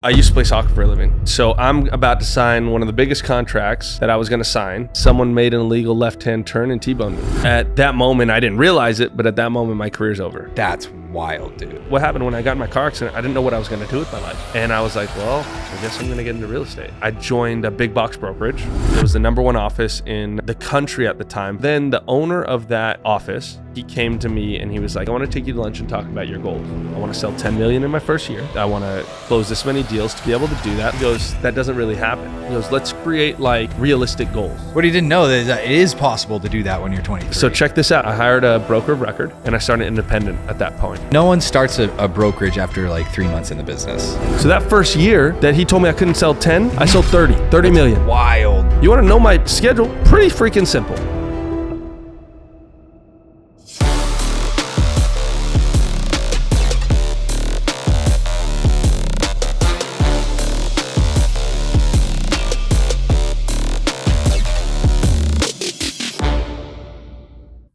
I used to play soccer for a living. So I'm about to sign one of the biggest contracts that I was going to sign. Someone made an illegal left-hand turn and T-boned me. At that moment, I didn't realize it, but at that moment, my career's over. That's wild, dude. What happened when I got in my car accident, I didn't know what I was going to do with my life. And I was like, well, I guess I'm going to get into real estate. I joined a big box brokerage. It was the #1 office in the country at the time. Then the owner of that office, he came to me and he was like, I want to take you to lunch and talk about your goals. I want to sell 10 million in my first year. I want to close this many deals to be able to do that. He goes, that doesn't really happen. He goes, let's create like realistic goals. What he didn't know is that it is possible to do that when you're 23. So check this out. I hired a broker of record and I started independent at that point. No one starts a brokerage after like 3 months in the business. So that first year that he told me I couldn't sell 10, I sold 30 million. Wild. You want to know my schedule? Pretty freaking simple.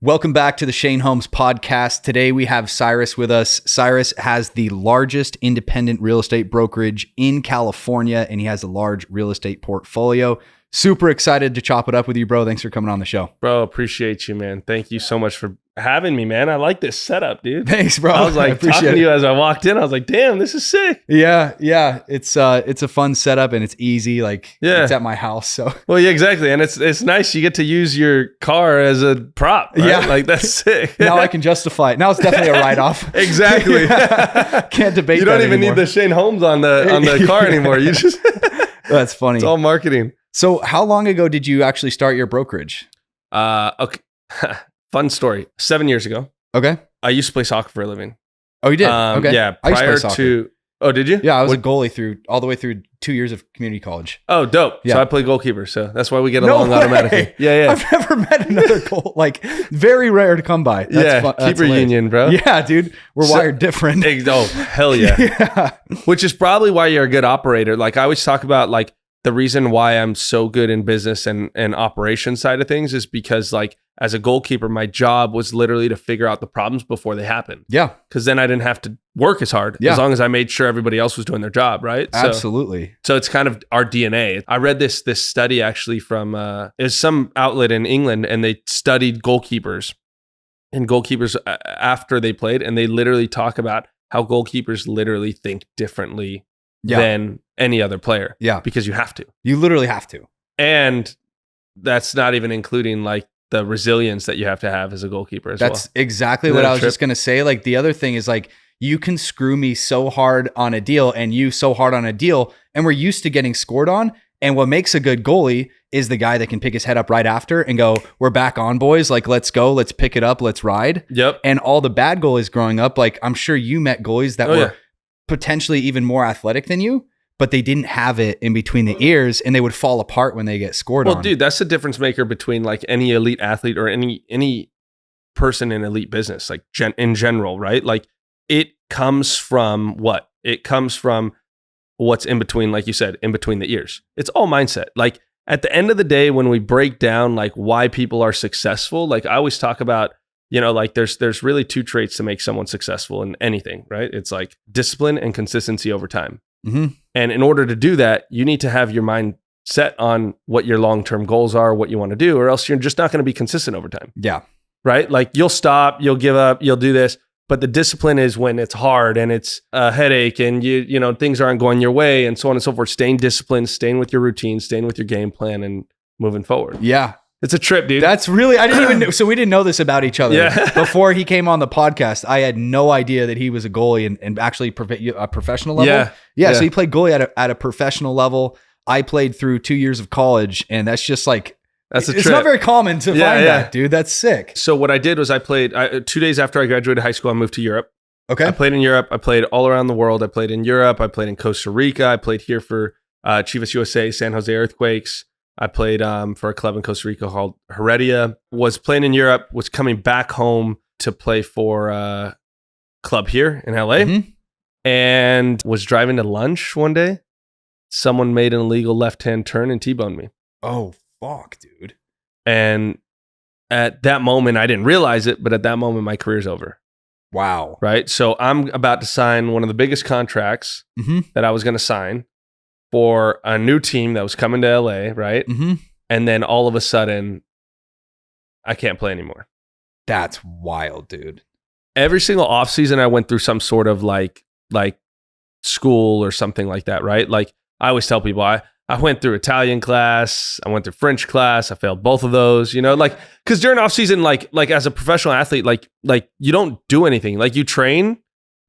Welcome back to the Shane Holmes podcast. Today we have Cyrus with us. Cyrus has the largest independent real estate brokerage in California, and he has a large real estate portfolio. Super excited to chop it up with you, bro. Thanks for coming on the show. Bro, appreciate you, man. Thank you so much for having me, man. I like this setup, dude. Thanks, bro. I was like talking to you as I walked in. I was like, damn, this is sick. Yeah. It's a fun setup and it's easy. Like, it's at my house. So well, yeah, exactly. And it's nice. You get to use your car as a prop. Right? Yeah. Like that's sick. Now I can justify it. Now it's definitely a write-off. Exactly. Can't debate that. You don't even anymore. need the Shane Holmes on the car anymore. You just That's funny. It's all marketing. So how long ago did you actually start your brokerage? Okay. Fun story. 7 years ago. Okay. I used to play soccer for a living. Oh, you did? Okay. Yeah. I used to play Prior soccer. to oh, did you? Yeah, I was a goalie all the way through 2 years of community college. Oh, dope. Yeah. So I play goalkeeper. So that's why we get along automatically. Yeah. I've never met another goal. Like, very rare to come by. That's keeper union, bro. Yeah, dude. We're wired different. Oh, hell yeah. Yeah. Which is probably why you're a good operator. Like I always talk about like the reason why I'm so good in business and operation side of things is because like as a goalkeeper, my job was literally to figure out the problems before they happen. Yeah. Because then I didn't have to work as hard as long as I made sure everybody else was doing their job, right? Absolutely. So it's kind of our DNA. I read this study actually from is some outlet in England, and they studied goalkeepers after they played, and they literally talk about how goalkeepers literally think differently than any other player. Yeah. Because you have to. You literally have to. And that's not even including like the resilience that you have to have as a goalkeeper as well. That's exactly what I was just going to say. Like the other thing is like, you can screw me so hard on a deal and you so hard on a deal, and we're used to getting scored on. And what makes a good goalie is the guy that can pick his head up right after and go, we're back on, boys. Like, let's go. Let's pick it up. Let's ride. Yep. And all the bad goalies growing up, like I'm sure you met goalies that were potentially even more athletic than you, but they didn't have it in between the ears and they would fall apart when they get scored on. Well, dude, that's the difference maker between like any elite athlete or any person in elite business, like in general, right? Like it comes from what? It comes from what's in between, like you said, in between the ears. It's all mindset. Like at the end of the day, when we break down like why people are successful, like I always talk about, you know, like there's really two traits to make someone successful in anything, right? It's like discipline and consistency over time. Mm-hmm. And in order to do that, you need to have your mind set on what your long-term goals are, what you want to do, or else you're just not going to be consistent over time. Yeah. Right? Like you'll stop, you'll give up, you'll do this. But the discipline is when it's hard and it's a headache and you know, things aren't going your way and so on and so forth. Staying disciplined, staying with your routine, staying with your game plan and moving forward. Yeah. It's a trip, dude. That's really, I didn't even know. So we didn't know this about each other. Yeah. Before he came on the podcast, I had no idea that he was a goalie and actually a professional level. Yeah. So he played goalie at a professional level. I played through 2 years of college, and that's just like, it's trip. Not very common to find that, dude. That's sick. So what I did was I played 2 days after I graduated high school, I moved to Europe. Okay. I played in Europe. I played all around the world. I played in Europe. I played in Costa Rica. I played here for Chivas USA, San Jose Earthquakes. I played for a club in Costa Rica called Heredia. Was playing in Europe, was coming back home to play for a club here in LA. Mm-hmm. And was driving to lunch one day. Someone made an illegal left-hand turn and T-boned me. Oh, fuck, dude. And at that moment, I didn't realize it, but at that moment, my career's over. Wow. Right. So I'm about to sign one of the biggest contracts that I was going to sign for a new team that was coming to LA. Right. And then all of a sudden, I can't play anymore. That's wild, dude. Every single offseason, I went through some sort of like school or something like that. Right. Like I always tell people, I went through Italian class, I went through French class, I failed both of those, you know, like, cause during off season, like as a professional athlete, like you don't do anything, like you train,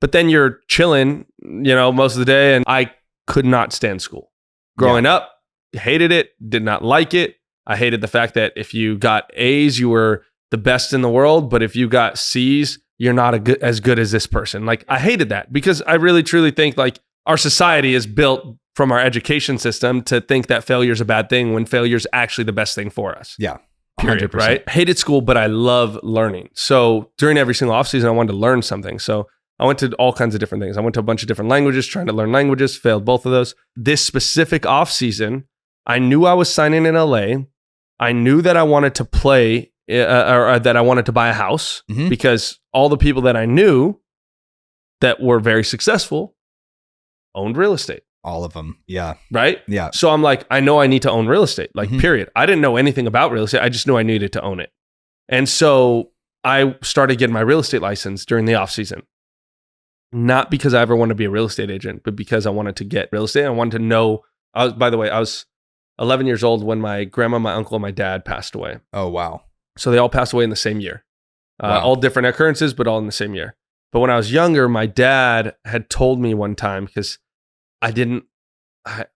but then you're chilling, you know, most of the day. And I could not stand school growing up, hated it, did not like it. I hated the fact that if you got A's, you were the best in the world. But if you got C's, you're not as good as this person. Like I hated that because I really, truly think like our society is built from our education system to think that failure is a bad thing when failure is actually the best thing for us. Yeah. 100%. Period, right? Hated school, but I love learning. So during every single offseason, I wanted to learn something. So I went to all kinds of different things. I went to a bunch of different languages, trying to learn languages, failed both of those. This specific offseason, I knew I was signing in LA. I knew that I wanted to play or that I wanted to buy a house because all the people that I knew that were very successful owned real estate. All of them. Yeah. Right? Yeah. So I'm like, I know I need to own real estate, like period. I didn't know anything about real estate. I just knew I needed to own it. And so I started getting my real estate license during the off season. Not because I ever wanted to be a real estate agent, but because I wanted to get real estate. I wanted to know, by the way, I was 11 years old when my grandma, my uncle, and my dad passed away. Oh, wow. So they all passed away in the same year. Wow. All different occurrences, but all in the same year. But when I was younger, my dad had told me one time, because I didn't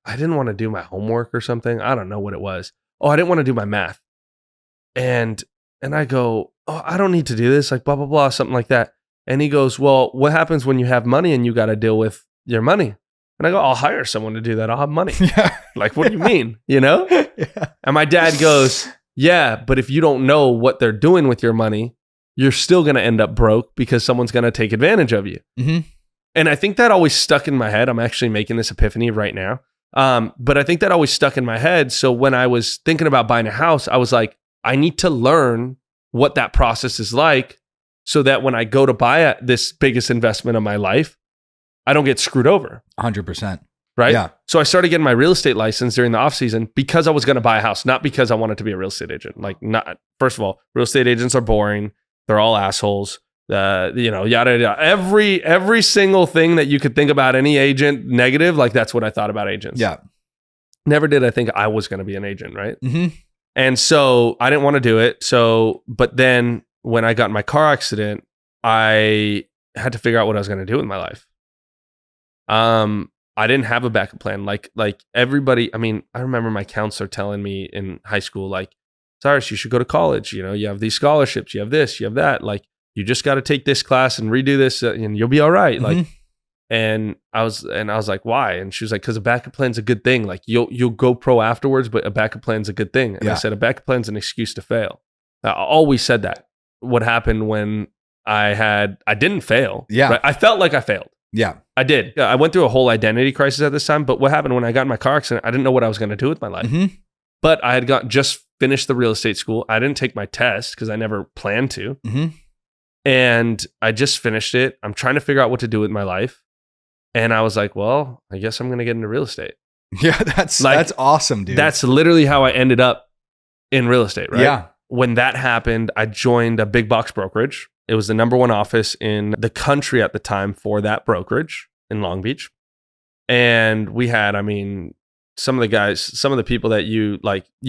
want to do my homework or something. I don't know what it was. Oh, I didn't want to do my math. And I go, oh, I don't need to do this, like blah, blah, blah, something like that. And he goes, well, what happens when you have money and you got to deal with your money? And I go, I'll hire someone to do that. I'll have money. Yeah. Like, what do you mean? You know? Yeah. And my dad goes, yeah, but if you don't know what they're doing with your money, you're still going to end up broke because someone's going to take advantage of you. And I think that always stuck in my head. I'm actually making this epiphany right now. But I think that always stuck in my head. So when I was thinking about buying a house, I was like, I need to learn what that process is like so that when I go to buy this biggest investment of my life, I don't get screwed over. 100%. Right? Yeah. So I started getting my real estate license during the off season because I was going to buy a house, not because I wanted to be a real estate agent. Like, not, first of all, real estate agents are boring. They're all assholes. Yada, yada. Every single thing that you could think about any agent negative, like that's what I thought about agents. Yeah. Never did I think I was going to be an agent, right? And so I didn't want to do it. So, but then when I got in my car accident, I had to figure out what I was going to do with my life. I didn't have a backup plan. Like everybody, I mean, I remember my counselor telling me in high school, like, Cyrus, you should go to college. You know, you have these scholarships, you have this, you have that. Like, you just got to take this class and redo this and you'll be all right. Like, and I was like, why? And she was like, because a backup plan's a good thing. Like you'll go pro afterwards, but a backup plan's a good thing. And I said, a backup plan's an excuse to fail. I always said that. What happened when I didn't fail. Yeah. Right? I felt like I failed. Yeah. I did. I went through a whole identity crisis at this time. But what happened when I got in my car accident? I didn't know what I was going to do with my life. But I had just finished the real estate school. I didn't take my test because I never planned to. And I just finished it. I'm trying to figure out what to do with my life. And I was like, well, I guess I'm going to get into real estate. Yeah, that's awesome, dude. That's literally how I ended up in real estate, right? Yeah. When that happened, I joined a big box brokerage. It was the number one office in the country at the time for that brokerage in Long Beach. And we had, I mean, some of the people that you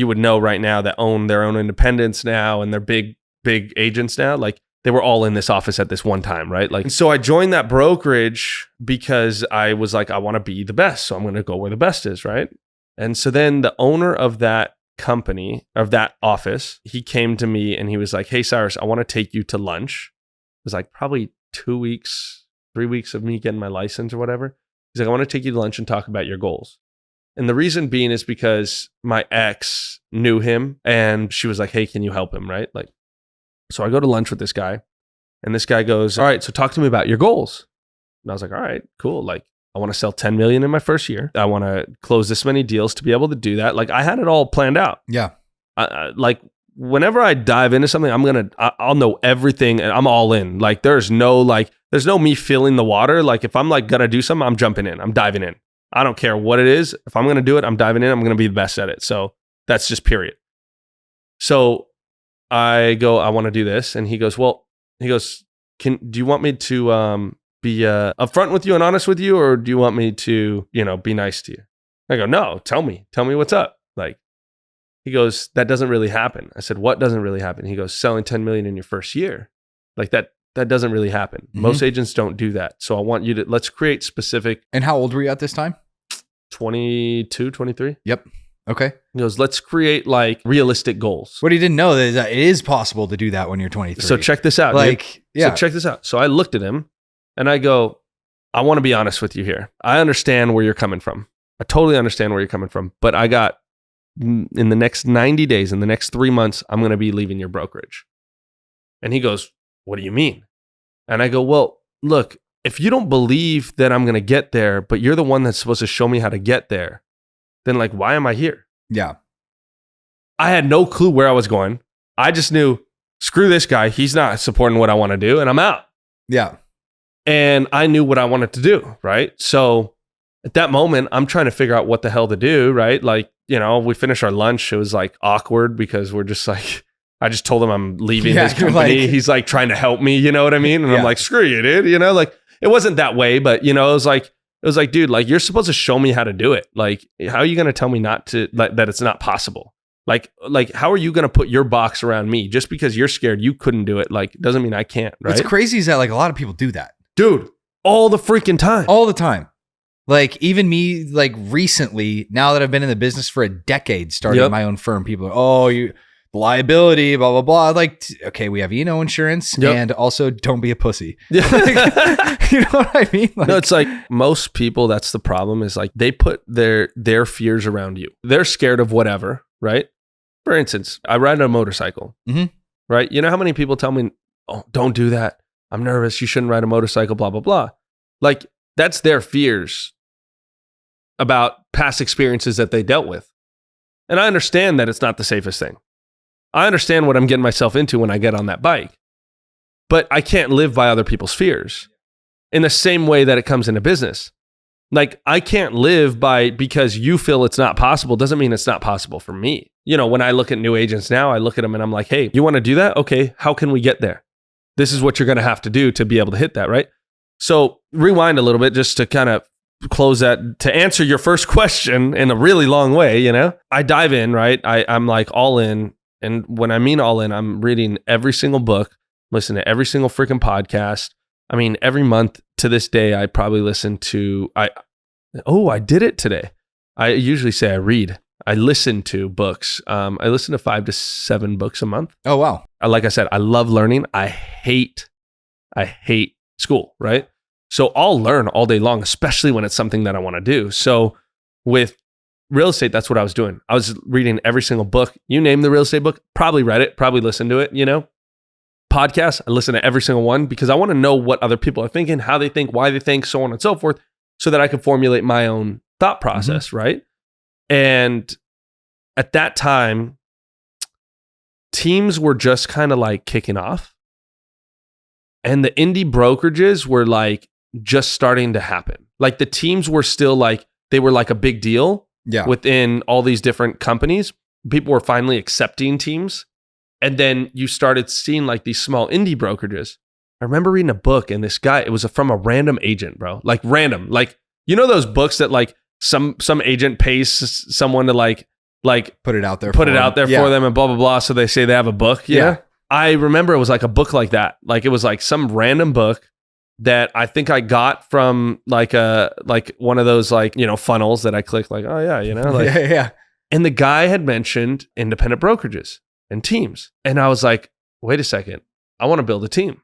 would know right now that own their own independents now and they're big agents now, like they were all in this office at this one time, right? Like, so I joined that brokerage because I was like, I want to be the best. So I'm going to go where the best is, right? And so then the owner of that company, of that office, he came to me and he was like, hey, Cyrus, I want to take you to lunch. It was like probably 2 weeks, 3 weeks of me getting my license or whatever. He's like, I want to take you to lunch and talk about your goals. And the reason being is because my ex knew him and she was like, hey, can you help him, right? Like, so I go to lunch with this guy and this guy goes, all right, so talk to me about your goals. And I was like, all right, cool. Like, I want to sell 10 million in my first year. I want to close this many deals to be able to do that. Like, I had it all planned out. Yeah. Like whenever I dive into something, I'll know everything and I'm all in. Like there's no me feeling the water. Like if I'm like gonna do something, I'm jumping in, I'm diving in. I don't care what it is. If I'm gonna do it, I'm diving in. I'm gonna be the best at it. So that's just period. So I go, I want to do this, and he goes, do you want me to be upfront with you and honest with you, or do you want me to, be nice to you? I go, no, tell me what's up. Like, he goes, that doesn't really happen. I said, what doesn't really happen? He goes, selling 10 million in your first year. Like that doesn't really happen. Mm-hmm. Most agents don't do that. So I want you to, let's create specific. And how old were you at this time? 22, 23. Yep. Okay. He goes, let's create like realistic goals. What he didn't know is that it is possible to do that when you're 23. So check this out. Like, dude. yeah. So check this out. So I looked at him and I go, I want to be honest with you here. I understand where you're coming from. I totally understand where you're coming from. But I got, in the next 90 days, in the next 3 months, I'm going to be leaving your brokerage. And he goes, what do you mean? And I go, well, look, if you don't believe that I'm going to get there, but you're the one that's supposed to show me how to get there, then like, why am I here? Yeah. I had no clue where I was going. I just knew, screw this guy. He's not supporting what I want to do, and I'm out. Yeah. And I knew what I wanted to do, right? So at that moment, I'm trying to figure out what the hell to do, right? Like, we finished our lunch. It was like awkward because we're just like, I just told him I'm leaving his company. He's like trying to help me, you know what I mean? And I'm like, screw you, dude. Like it wasn't that way, but it was like, dude, like you're supposed to show me how to do it. Like, how are you going to tell me not to, like, that it's not possible? Like, how are you going to put your box around me just because you're scared you couldn't do it? Like, doesn't mean I can't, right? What's crazy is that like a lot of people do that. Dude, all the freaking time. All the time. Like even me, like recently, now that I've been in the business for a decade, starting my own firm, people are, the liability, blah, blah, blah. Like, okay, we have E&O insurance and also don't be a pussy. You know what I mean? Like, no, it's like most people, that's the problem is like they put their fears around you. They're scared of whatever, right? For instance, I ride a motorcycle, right? You know how many people tell me, oh, don't do that. I'm nervous. You shouldn't ride a motorcycle, blah, blah, blah. Like that's their fears about past experiences that they dealt with. And I understand that it's not the safest thing. I understand what I'm getting myself into when I get on that bike, but I can't live by other people's fears in the same way that it comes into business. Like I can't live because you feel it's not possible doesn't mean it's not possible for me. When I look at new agents now, I look at them and I'm like, hey, you want to do that? Okay. How can we get there? This is what you're going to have to do to be able to hit that, right? So rewind a little bit just to kind of close that, to answer your first question in a really long way, I dive in, right? I'm like all in. And when I mean all in, I'm reading every single book, listening to every single freaking podcast. I mean, every month to this day, I probably listen to, I did it today. I usually say I read. I listen to books. I listen to 5 to 7 books a month. Oh, wow. Like I said, I love learning. I hate school, right? So I'll learn all day long, especially when it's something that I want to do. So with real estate, that's what I was doing. I was reading every single book. You name the real estate book, probably read it, probably listened to it, Podcasts, I listen to every single one because I want to know what other people are thinking, how they think, why they think, so on and so forth, so that I can formulate my own thought process, right? And at that time, teams were just kind of like kicking off. And the indie brokerages were like just starting to happen. Like the teams were still like, they were like a big deal within all these different companies. People were finally accepting teams. And then you started seeing like these small indie brokerages. I remember reading a book and this guy, it was from a random agent, bro. Like random. Like, those books that like some agent pays someone to like put it out there for them and blah, blah, blah. So they say they have a book. Yeah. I remember it was like a book like that. Like it was like some random book that I think I got from like one of those like, funnels that I clicked like, oh yeah, And the guy had mentioned independent brokerages and teams. And I was like, wait a second, I want to build a team.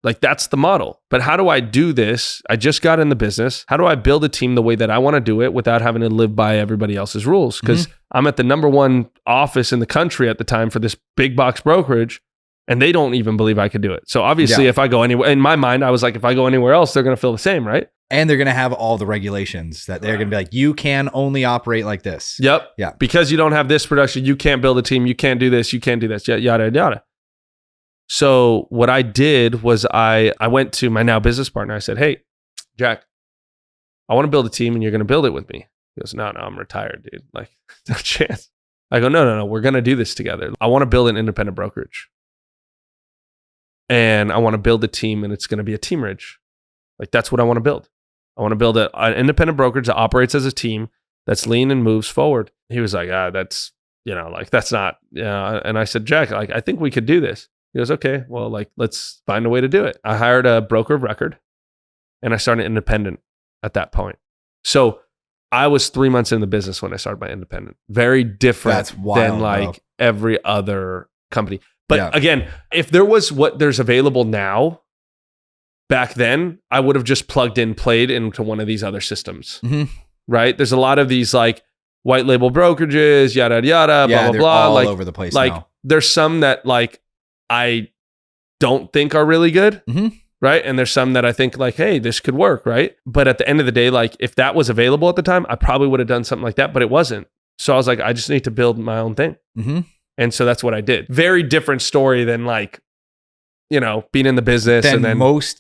Like that's the model. But how do I do this? I just got in the business. How do I build a team the way that I want to do it without having to live by everybody else's rules? Because I'm at the number one office in the country at the time for this big box brokerage. And they don't even believe I could do it. So obviously if I go anywhere, in my mind, I was like, if I go anywhere else, they're going to feel the same, right? And they're going to have all the regulations that they're going to be like, you can only operate like this. Yep. Yeah. Because you don't have this production, you can't build a team, you can't do this, you can't do this, yada, yada. So what I did was I went to my now business partner. I said, hey, Jack, I want to build a team and you're going to build it with me. He goes, no, I'm retired, dude. Like, no chance. I go, no, we're going to do this together. I want to build an independent brokerage. And I want to build a team and it's going to be a teamerage. Like, that's what I want to build. I want to build an independent brokerage that operates as a team, that's lean and moves forward. He was like, that's, that's not, and I said, Jack, like, I think we could do this. He goes, okay, well, like, let's find a way to do it. I hired a broker of record and I started independent at that point. So I was 3 months in the business when I started my independent. Very different than like every other company. But again, if there was what there's available now, back then, I would have just plugged in, played into one of these other systems, right? There's a lot of these like white label brokerages, yada, yada, blah, blah, blah. All like, over the place like now. There's some that like I don't think are really good, right? And there's some that I think like, hey, this could work, right? But at the end of the day, like if that was available at the time, I probably would have done something like that, but it wasn't. So I was like, I just need to build my own thing. And so that's what I did. Very different story than like, being in the business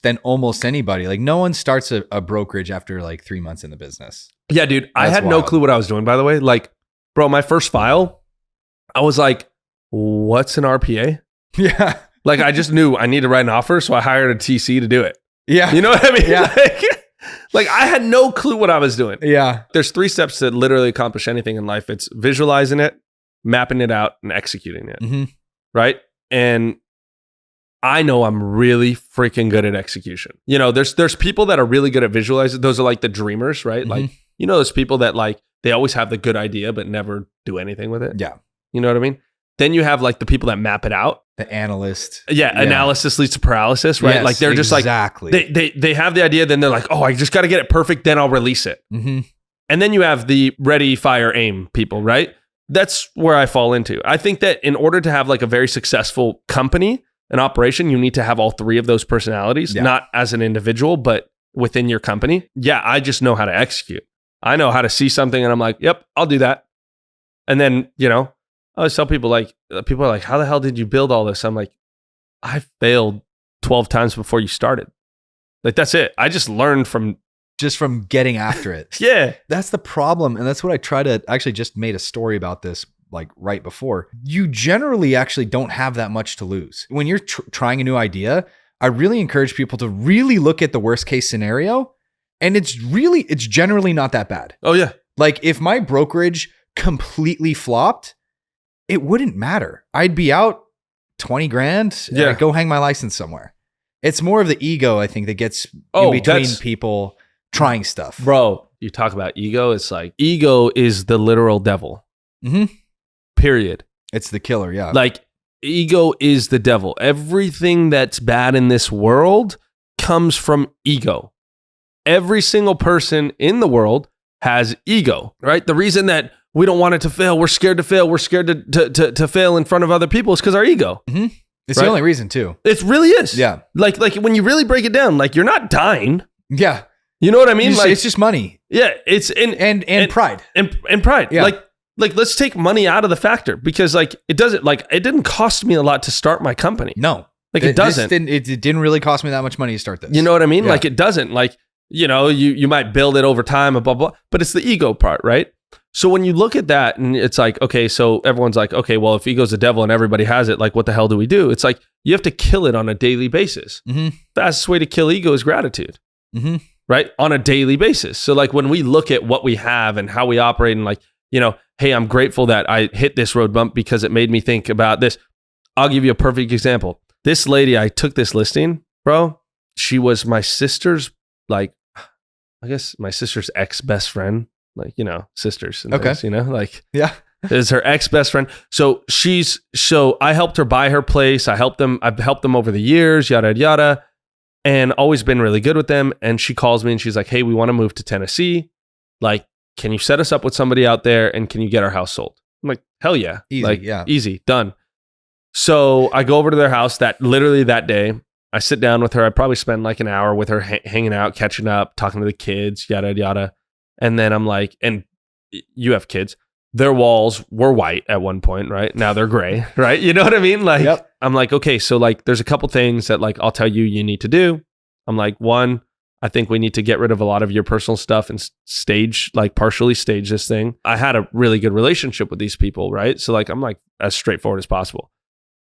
than almost anybody. Like no one starts a brokerage after like 3 months in the business. Yeah, dude. I had no clue what I was doing, by the way. Like, bro, my first file, I was like, what's an RPA? Yeah. Like I just knew I need to write an offer. So I hired a TC to do it. Yeah. You know what I mean? Yeah. Like I had no clue what I was doing. Yeah. There's 3 steps to literally accomplish anything in life. It's visualizing it, mapping it out, and executing it. Right? And I know I'm really freaking good at execution. There's people that are really good at visualizing. Those are like the dreamers, right? Like, those people that like, they always have the good idea, but never do anything with it. Yeah. You know what I mean? Then you have like the people that map it out. The analyst. Yeah. Analysis leads to paralysis, right? Yes, like they're just like, they have the idea. Then they're like, oh, I just got to get it perfect. Then I'll release it. And then you have the ready, fire, aim people, right? That's where I fall into. I think that in order to have like a very successful company, an operation, you need to have all 3 of those personalities, not as an individual, but within your company. Yeah, I just know how to execute. I know how to see something and I'm like, yep, I'll do that. And then, I always tell people like, people are like, how the hell did you build all this? I'm like, I failed 12 times before you started. Like, that's it. I just learned from getting after it. Yeah. That's the problem. And that's what I try to actually just made a story about this like right before. You generally actually don't have that much to lose. When you're trying a new idea, I really encourage people to really look at the worst case scenario. And it's generally not that bad. Oh yeah. Like if my brokerage completely flopped, it wouldn't matter. I'd be out 20 grand and I'd go hang my license somewhere. It's more of the ego, I think, that gets in between people trying stuff. Bro, you talk about ego. It's like ego is the literal devil. Period. It's the killer, yeah. Like ego is the devil. Everything that's bad in this world comes from ego. Every single person in the world has ego, right? The reason that we don't want it to fail, we're scared to fail, we're scared to fail in front of other people is because our ego. It's the only reason too. It really is. Yeah. Like when you really break it down, like you're not dying. Yeah. You know what I mean? Like it's just money. Yeah. It's and pride. And pride. Yeah. Like let's take money out of the factor because like it didn't cost me a lot to start my company. No. Like it doesn't. It didn't really cost me that much money to start this. You know what I mean? Yeah. Like it doesn't. Like, you might build it over time and blah, blah, but it's the ego part, right? So when you look at that and it's like, okay, so everyone's like, okay, well, if ego's the devil and everybody has it, like what the hell do we do? It's like, you have to kill it on a daily basis. Fastest way to kill ego is gratitude, right? On a daily basis. So like when we look at what we have and how we operate and like, hey, I'm grateful that I hit this road bump because it made me think about this. I'll give you a perfect example. This lady, I took this listing, bro. She was my sister's, like, I guess my sister's ex-best friend, like, sisters. And things, like, yeah, is her ex-best friend. So I helped her buy her place. I've helped them over the years, yada, yada, and always been really good with them. And she calls me and she's like, hey, we want to move to Tennessee. Like, can you set us up with somebody out there and can you get our house sold? I'm like, hell yeah. Easy, like, yeah. Easy, done. So I go over to their house literally that day. I sit down with her. I probably spend like an hour with her hanging out, catching up, talking to the kids, yada, yada. And then I'm like, and you have kids. Their walls were white at one point, right? Now they're gray, right? You know what I mean? Like, yep. I'm like, okay, so like there's a couple things that like I'll tell you need to do. I'm like, one, I think we need to get rid of a lot of your personal stuff and partially stage this thing. I had a really good relationship with these people, right? So like, I'm like as straightforward as possible.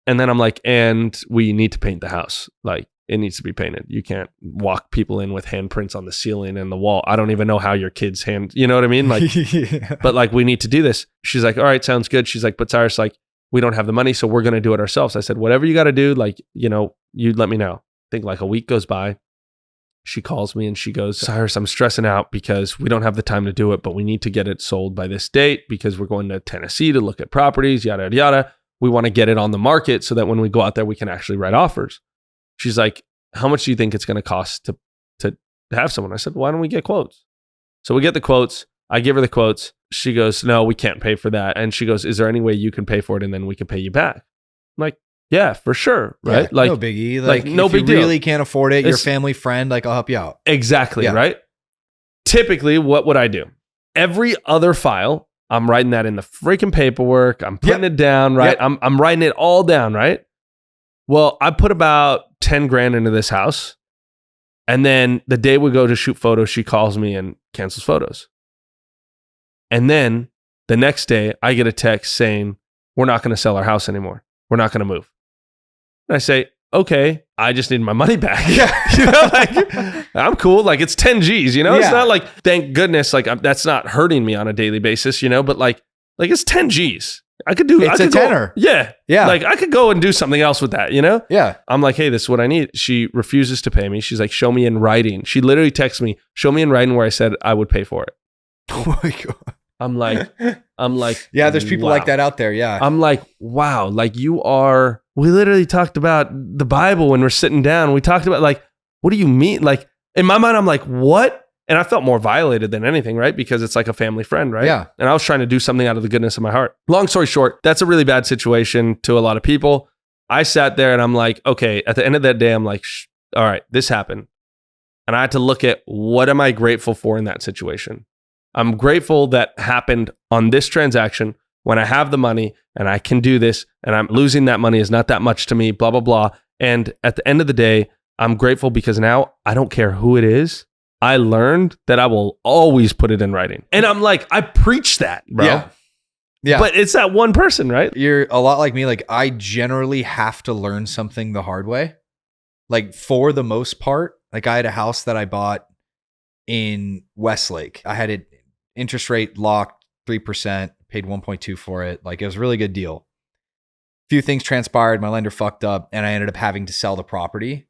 And then I'm like, and we need to paint the house. Like, it needs to be painted. You can't walk people in with handprints on the ceiling and the wall. I don't even know how your kids you know what I mean? Like, yeah. But like, we need to do this. She's like, all right, sounds good. She's like, but Cyrus, like, we don't have the money, so we're going to do it ourselves. I said, whatever you got to do, like, you know, you let me know. I think like a week goes by. She calls me and she goes, Cyrus, I'm stressing out because we don't have the time to do it, but we need to get it sold by this date because we're going to Tennessee to look at properties, yada, yada, yada. We want to get it on the market so that when we go out there, we can actually write offers. She's like, how much do you think it's going to cost to have someone? I said, why don't we get quotes? So we get the quotes. I give her the quotes. She goes, no, we can't pay for that. And she goes, is there any way you can pay for it and then we can pay you back? I'm like, yeah, for sure. Right. Yeah, like, no biggie. Like no if big you deal. Really can't afford it. Your family friend, like I'll help you out. Exactly. Yeah. Right. Typically, what would I do? Every other file, I'm writing that in the freaking paperwork. I'm putting it down, right? I'm writing it all down, right? Well, I put about 10 grand into this house. And then the day we go to shoot photos, she calls me and cancels photos. And then the next day I get a text saying, we're not going to sell our house anymore. We're not going to move. And I say, okay, I just need my money back. You know, like, I'm cool. Like, it's 10 G's, you know, it's not like, thank goodness, like that's not hurting me on a daily basis, you know, but like it's 10 G's. I could do, it's a tenner. Yeah. Like I could go and do something else with that, you know? Yeah. I'm like, hey, this is what I need. She refuses to pay me. She's like, show me in writing. She literally texts me, show me in writing where I said I would pay for it. Oh my God. I'm like, yeah, there's people like that out there. Yeah. I'm like, wow, like we literally talked about the Bible when we're sitting down. We talked about like, what do you mean? Like in my mind, I'm like, what? And I felt more violated than anything, right? Because it's like a family friend, right? Yeah. And I was trying to do something out of the goodness of my heart. Long story short, that's a really bad situation to a lot of people. I sat there and I'm like, okay, at the end of that day, I'm like, all right, this happened. And I had to look at what am I grateful for in that situation? I'm grateful that happened on this transaction when I have the money and I can do this and I'm losing that money is not that much to me, blah, blah, blah. And at the end of the day, I'm grateful because now I don't care who it is. I learned that I will always put it in writing. And I'm like, I preach that, bro. Yeah. But it's that one person, right? You're a lot like me. Like I generally have to learn something the hard way. Like for the most part, like I had a house that I bought in Westlake. I had it interest rate locked 3%, paid 1.2 for it. Like it was a really good deal. Few things transpired. My lender fucked up and I ended up having to sell the property.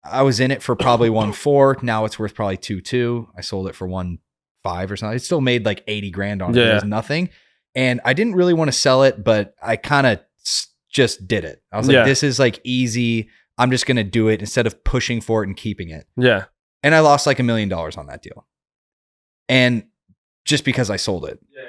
I was in it for probably 1.4. Now it's worth probably 2.2. I sold it for 1.5 or something. It still made like 80 grand on it. It was nothing. And I didn't really want to sell it, but I kind of just did it. I was like, this is like easy. I'm just going to do it instead of pushing for it and keeping it. Yeah. And I lost like $1 million on that deal. And just because I sold it. Yeah.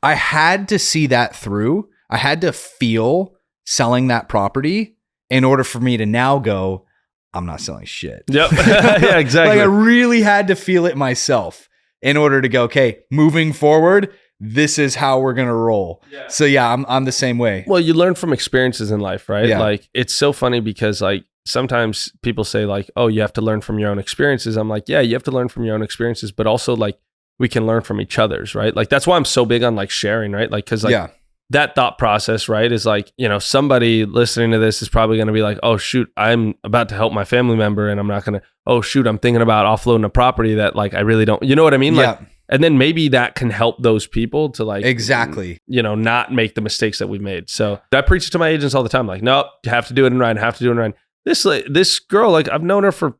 I had to see that through. I had to feel selling that property in order for me to now go, I'm not selling shit. Yep. Yeah, exactly. Like I really had to feel it myself in order to go, okay, moving forward, this is how we're going to roll. Yeah. So yeah, I'm the same way. Well, you learn from experiences in life, right? Yeah. Like it's so funny because like sometimes people say like, oh, you have to learn from your own experiences. I'm like, yeah, you have to learn from your own experiences, but also like we can learn from each other's, right? Like that's why I'm so big on like sharing, right? Like, cause like that thought process, right, is like, you know, somebody listening to this is probably going to be like, oh shoot, I'm about to help my family member and I'm not going to, oh shoot, I'm thinking about offloading a property that like I really don't, you know what I mean? Like, and then maybe that can help those people to like, exactly, you know, not make the mistakes that we've made. So I preach it to my agents all the time. Like, nope, you have to do it in writing, have to do it in writing. This girl, like I've known her for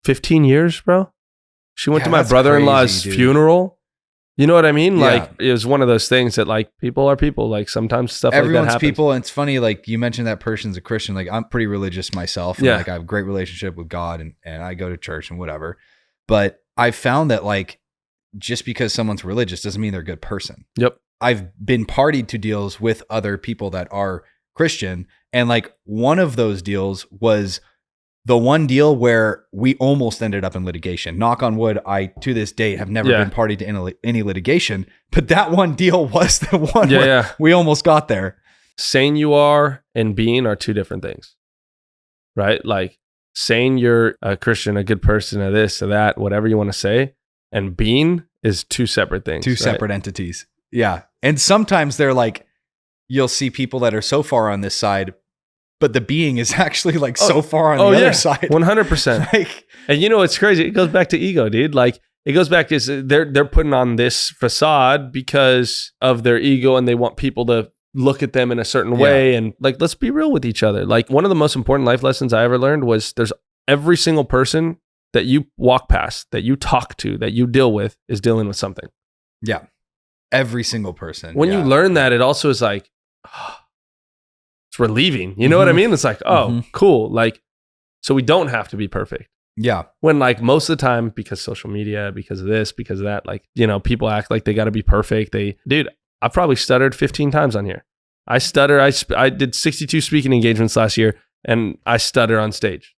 15 years, bro. She went to my brother-in-law's funeral. You know what I mean? Like it was one of those things that like people are people. Like sometimes stuff like that happens. Everyone's people. And it's funny, like you mentioned that person's a Christian. Like I'm pretty religious myself. And like I have a great relationship with God and I go to church and whatever. But I've found that like just because someone's religious doesn't mean they're a good person. Yep. I've been partied to deals with other people that are Christian. And like one of those deals was the one deal where we almost ended up in litigation. Knock on wood, I to this date have never been party to any litigation, but that one deal was the one where we almost got there. Saying you are and being are two different things, right? Like saying you're a Christian, a good person, a this, a that, whatever you want to say, and being is two separate things. Two separate entities. Yeah. And sometimes they're like, you'll see people that are so far on this side, but the being is actually like so far on the other side. 100%. Like, and you know, it's crazy. It goes back to ego, dude. Like it goes back to they're putting on this facade because of their ego and they want people to look at them in a certain way. And like, let's be real with each other. Like one of the most important life lessons I ever learned was there's every single person that you walk past, that you talk to, that you deal with is dealing with something. Yeah. Every single person. When you learn that, it also is like, it's relieving. You know what I mean? It's like, cool. Like, so we don't have to be perfect. Yeah. When like most of the time, because social media, because of this, because of that, like, you know, people act like they got to be perfect. Dude, I probably stuttered 15 times on here. I stutter. I did 62 speaking engagements last year and I stutter on stage.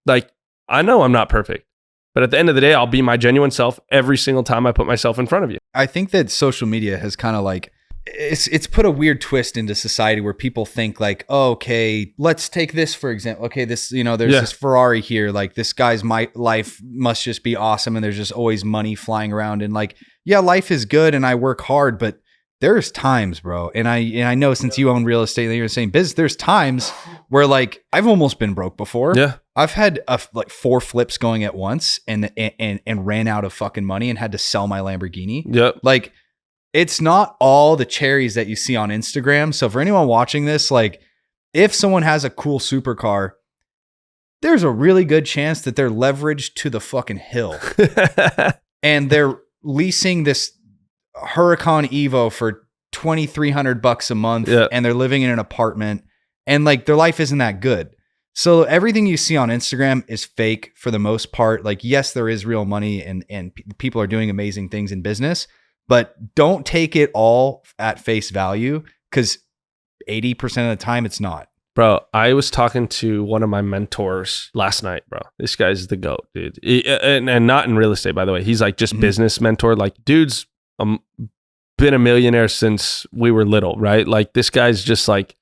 Like, I know I'm not perfect, but at the end of the day, I'll be my genuine self every single time I put myself in front of you. I think that social media has kind of like, it's put a weird twist into society where people think like, oh, okay, let's take this for example. Okay, this, you know, there's this Ferrari here. Like this guy's life must just be awesome. And there's just always money flying around. And like, yeah, life is good and I work hard, but there's times, bro. And I know since you own real estate and you're saying business, there's times where like I've almost been broke before. Yeah. I've had like 4 flips going at once and ran out of fucking money and had to sell my Lamborghini. Yep. Like it's not all the cherries that you see on Instagram. So for anyone watching this, like if someone has a cool supercar, there's a really good chance that they're leveraged to the fucking hill and they're leasing this Huracan Evo for $2,300 a month and they're living in an apartment and like their life isn't that good. So everything you see on Instagram is fake for the most part. Like, yes, there is real money and people are doing amazing things in business, but don't take it all at face value because 80% of the time it's not. Bro, I was talking to one of my mentors last night, bro. This guy's the GOAT, dude. And not in real estate, by the way. He's like just business mentor. Like, dude's been a millionaire since we were little, right? Like this guy's just like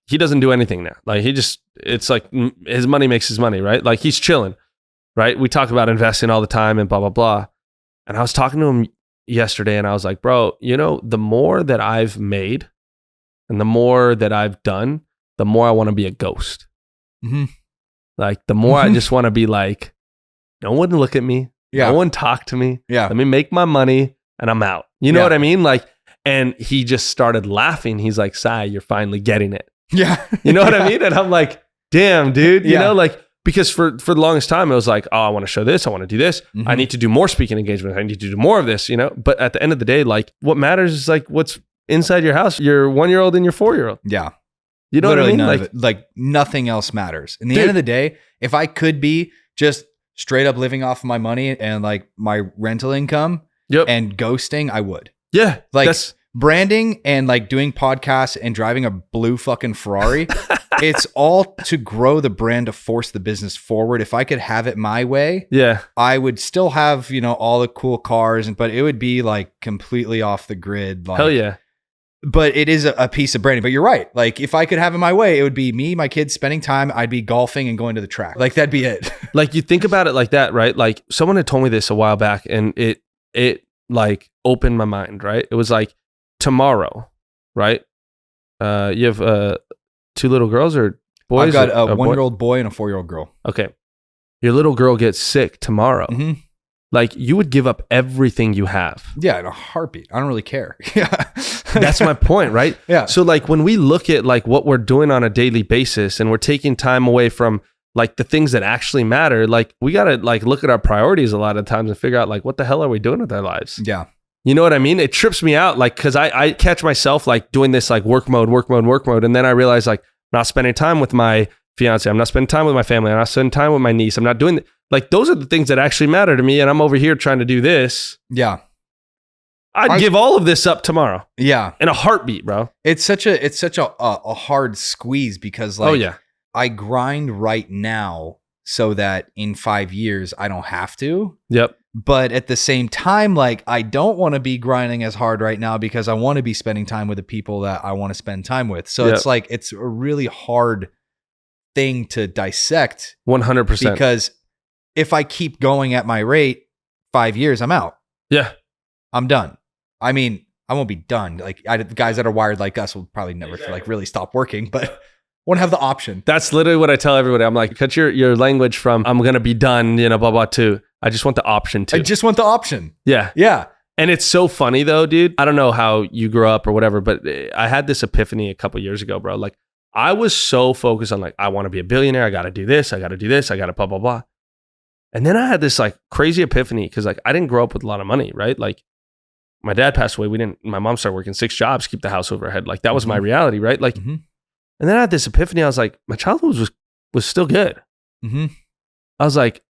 he doesn't do anything now. Like it's like his money makes his money, right? Like he's chilling, right? We talk about investing all the time and blah, blah, blah. And I was talking to him yesterday and I was like, bro, you know, the more that I've made and the more that I've done, the more I want to be a ghost. Like the more I just want to be like, no one look at me. No one talk to me. Let me make my money and I'm out. You know what I mean? Like, and he just started laughing. He's like, Sai, you're finally getting it. Yeah. You know what I mean? And I'm like, damn, dude, you know, like, because for the longest time, it was like, oh, I want to show this. I want to do this. I need to do more speaking engagements. I need to do more of this, you know? But at the end of the day, like what matters is like what's inside your house, your 1-year-old and your 4-year-old. Yeah. You know Literally what I mean? None of it. Like nothing else matters. In the end of the day, if I could be just straight up living off of my money and like my rental income and ghosting, I would. Yeah. Like branding and like doing podcasts and driving a blue fucking Ferrari. It's all to grow the brand, to force the business forward. If I could have it my way, I would still have, you know, all the cool cars, but it would be like completely off the grid. Like, hell yeah. But it is a piece of branding. But you're right. Like if I could have it my way, it would be me, my kids spending time. I'd be golfing and going to the track. Like that'd be it. Like you think about it like that, right? Like someone had told me this a while back and it like opened my mind, right? It was like tomorrow, right? You have 2 little girls or boys? I've got a 1-year-old boy and a 4-year-old girl. Okay. Your little girl gets sick tomorrow. Like you would give up everything you have. Yeah, in a heartbeat. I don't really care. Yeah. That's my point, right? Yeah. So like when we look at like what we're doing on a daily basis and we're taking time away from like the things that actually matter, like we got to like look at our priorities a lot of times and figure out like what the hell are we doing with our lives? Yeah. You know what I mean? It trips me out like because I catch myself like doing this like work mode. And then I realize like I'm not spending time with my fiance. I'm not spending time with my family. I'm not spending time with my niece. I'm not doing like those are the things that actually matter to me. And I'm over here trying to do this. Yeah. I'd give all of this up tomorrow. Yeah. In a heartbeat, bro. It's such a hard squeeze because like, Oh yeah. I grind right now so that in 5 years I don't have to. Yep. But at the same time, like I don't want to be grinding as hard right now because I want to be spending time with the people that I want to spend time with. So it's like, it's a really hard thing to dissect. 100%. Because if I keep going at my rate, 5 years, I'm out. Yeah. I'm done. I mean, I won't be done. Like guys that are wired like us will probably never like really stop working, but won't have the option. That's literally what I tell everybody. I'm like, cut your language from I'm going to be done, blah, blah, to I just want the option to. I just want the option. Yeah. Yeah. And it's so funny though, dude. I don't know how you grew up or whatever, but I had this epiphany a couple years ago, bro. Like I was so focused on like, I want to be a billionaire. I got to do this. I got to do this. I got to blah, blah, blah. And then I had this like crazy epiphany because like I didn't grow up with a lot of money, right? Like my dad passed away. My mom started working 6 jobs to keep the house over her head. Like that was my reality, right? Like, and then I had this epiphany. I was like, my childhood was still good. I was like,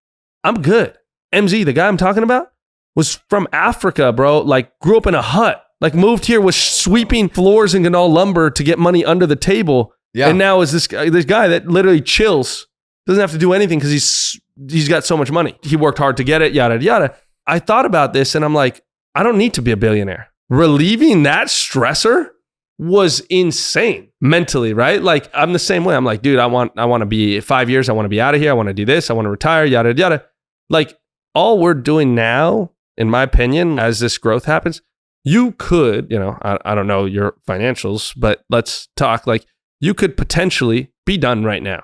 I'm good. MZ, the guy I'm talking about, was from Africa, bro. Like grew up in a hut, like moved here, was sweeping floors in Ganal lumber to get money under the table. Yeah. And now is this guy that literally chills, doesn't have to do anything because he's got so much money. He worked hard to get it, yada, yada. I thought about this and I'm like, I don't need to be a billionaire. Relieving that stressor was insane mentally, right? Like I'm the same way. I'm like, dude, I want to be 5 years. I want to be out of here. I want to do this. I want to retire, yada, yada. Like all we're doing now, in my opinion, as this growth happens, you could, I don't know your financials, but let's talk like you could potentially be done right now.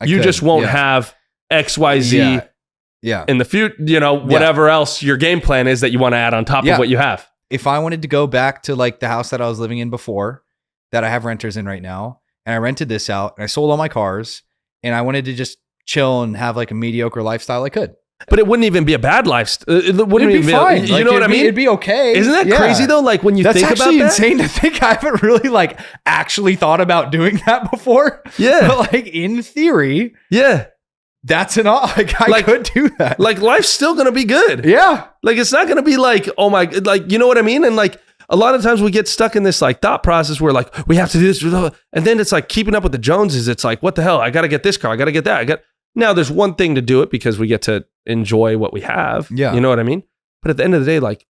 You just won't have XYZ in the future, whatever else your game plan is that you want to add on top of what you have. If I wanted to go back to like the house that I was living in before, that I have renters in right now, and I rented this out and I sold all my cars and I wanted to just chill and have like a mediocre lifestyle, I could. But it wouldn't even be a bad lifestyle. It wouldn't be fine. You know what I mean? It'd be okay. Isn't that crazy though? Like when you think about that? That's actually insane to think. I haven't really like actually thought about doing that before. Yeah. But like in theory. Yeah. That's I could do that. Like life's still going to be good. Yeah. Like it's not going to be like, oh my, like, you know what I mean? And like a lot of times we get stuck in this like thought process where like we have to do this. And then it's like keeping up with the Joneses. It's like, what the hell? I got to get this car. I got to get that. Now there's one thing to do it because we get to enjoy what we have. Yeah. You know what I mean? But at the end of the day, like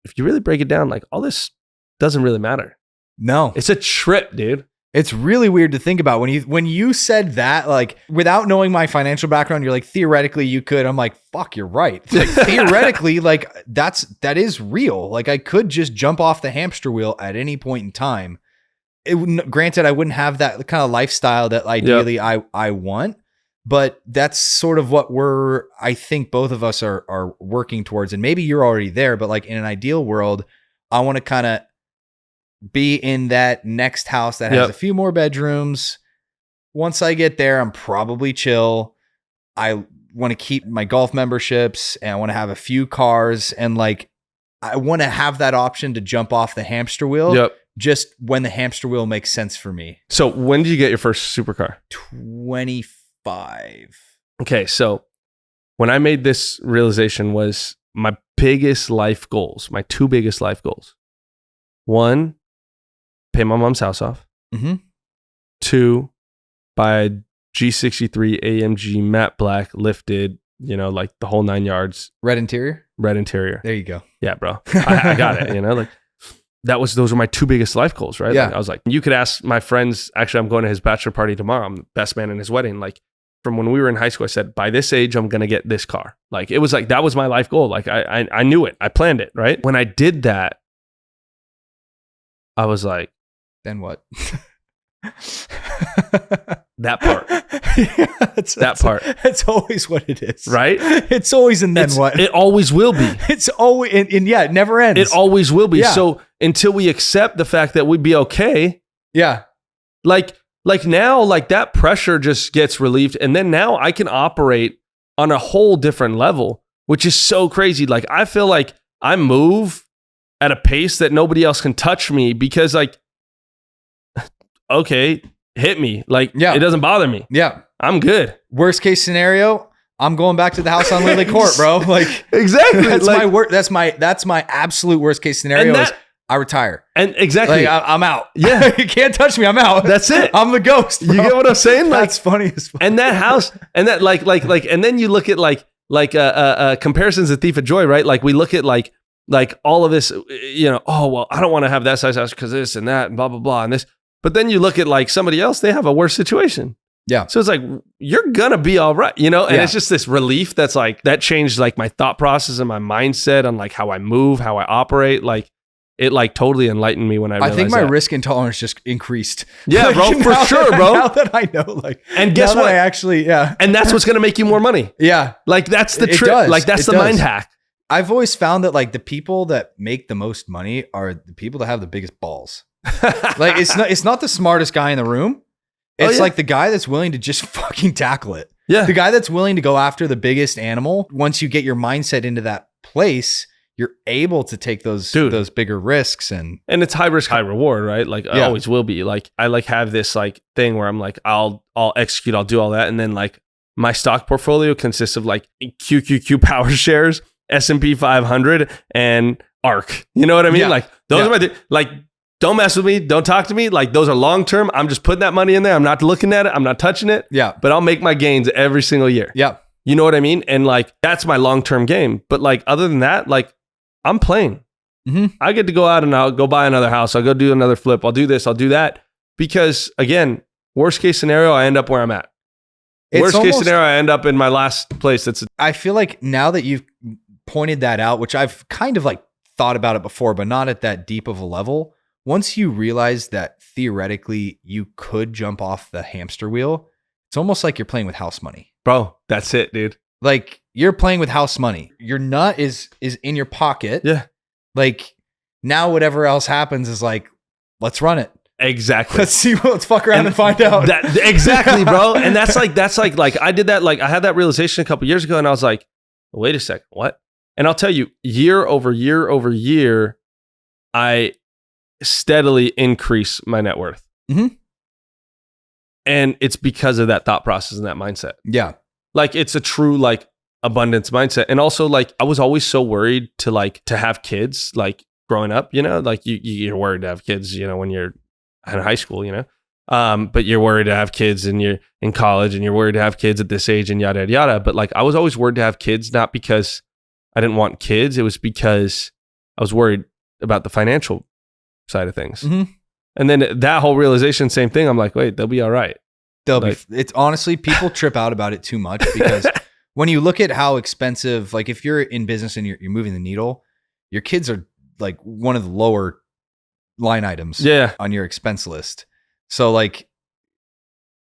if you really break it down, like all this doesn't really matter. No. It's a trip, dude. It's really weird to think about when you said that, like without knowing my financial background, you're like, theoretically you could. I'm like, fuck, you're right. Like theoretically, like that is real. Like I could just jump off the hamster wheel at any point in time. Granted, I wouldn't have that kind of lifestyle that ideally I want, but that's sort of what I think both of us are working towards. And maybe you're already there, but like in an ideal world, I want to kind of be in that next house that has a few more bedrooms. Once I get there, I'm probably chill. I want to keep my golf memberships and I want to have a few cars. And like, I want to have that option to jump off the hamster wheel just when the hamster wheel makes sense for me. So when did you get your first supercar? 25. Okay. So when I made this realization was my biggest life goals, my 2 biggest life goals. 1, pay my mom's house off. 2, buy a G63 AMG matte black lifted, like the whole 9 yards. Red interior. There you go. Yeah, bro. I got it. Like those were my 2 biggest life goals, right? Yeah. Like, I was like, you could ask my friends. Actually, I'm going to his bachelor party tomorrow. I'm the best man in his wedding. Like from when we were in high school, I said, by this age, I'm going to get this car. Like it was like, that was my life goal. Like I knew it. I planned it, right? When I did that, I was like, then what? That part. That part. It's always what it is. Right? It's always and then what? It always will be. It's always, and yeah, it never ends. It always will be. Yeah. So until we accept the fact that we'd be okay. Yeah. Like now, like that pressure just gets relieved. And then now I can operate on a whole different level, which is so crazy. Like I feel like I move at a pace that nobody else can touch me because like, okay, hit me. Like, it doesn't bother me. Yeah. I'm good. Worst case scenario, I'm going back to the house on Lily Court, bro. Like exactly. That's like, my work. That's my absolute worst case scenario is I retire. And exactly. Like, I'm out. Yeah. You can't touch me. I'm out. That's it. I'm the ghost, bro. You get what I'm saying? Like, that's funny as fuck. And that house, and that like, and then you look at comparisons of Thief of Joy, right? Like we look at like all of this, oh, well, I don't want to have that size house because this and that and blah, blah, blah. And this, but then you look at like somebody else, they have a worse situation. Yeah. So it's like, you're going to be all right, and it's just this relief that's like, that changed like my thought process and my mindset on like how I move, how I operate. Like it like totally enlightened me when I realized I think my that. risk intolerance just increased. Yeah, like, bro, for sure, bro. Now that I know, like, and guess what? I actually, and that's what's going to make you more money. Yeah. Like that's the trick. Like that's the mind hack. I've always found that like the people that make the most money are the people that have the biggest balls. Like it's not the smartest guy in the room. It's like the guy that's willing to just fucking tackle it. Yeah. The guy that's willing to go after the biggest animal. Once you get your mindset into that place, you're able to take those bigger risks and it's high risk, high reward, right? Like I always will be. Like I like have this like thing where I'm like, I'll execute, I'll do all that. And then like my stock portfolio consists of like QQQ power shares, S&P 500 and ARK. You know what I mean? Yeah. Like those are my, don't mess with me. Don't talk to me. Like those are long-term. I'm just putting that money in there. I'm not looking at it. I'm not touching it. Yeah. But I'll make my gains every single year. Yeah. You know what I mean? And like, that's my long-term game. But like, other than that, like I'm playing. Mm-hmm. I get to go out and I'll go buy another house. I'll go do another flip. I'll do this. I'll do that. Because again, worst case scenario, I end up where I'm at. Worst case scenario, I end up in my last place. I feel like now that you've pointed that out, which I've kind of like thought about it before, but not at that deep of a level. Once you realize that theoretically you could jump off the hamster wheel, it's almost like you're playing with house money. Bro, that's it, dude. Like you're playing with house money. Your nut is in your pocket. Yeah. Like now whatever else happens is like, let's run it. Exactly. Let's fuck around and find out. Exactly, bro. And that's like I did that, like I had that realization a couple years ago and I was like, wait a second, what? And I'll tell you, year over year over year, I steadily increase my net worth. Mm-hmm. And it's because of that thought process and that mindset. Yeah. Like it's a true like abundance mindset. And also like I was always so worried to have kids, like growing up, like you're worried to have kids, when you're in high school, but you're worried to have kids and you're in college and you're worried to have kids at this age and yada, yada, yada. But like I was always worried to have kids, not because I didn't want kids. It was because I was worried about the financial side of things. Mm-hmm. And then that whole realization, same thing. I'm like, wait, they'll be all right. It's honestly, people trip out about it too much because when you look at how expensive, like if you're in business and you're moving the needle, your kids are like one of the lower line items on your expense list. So like,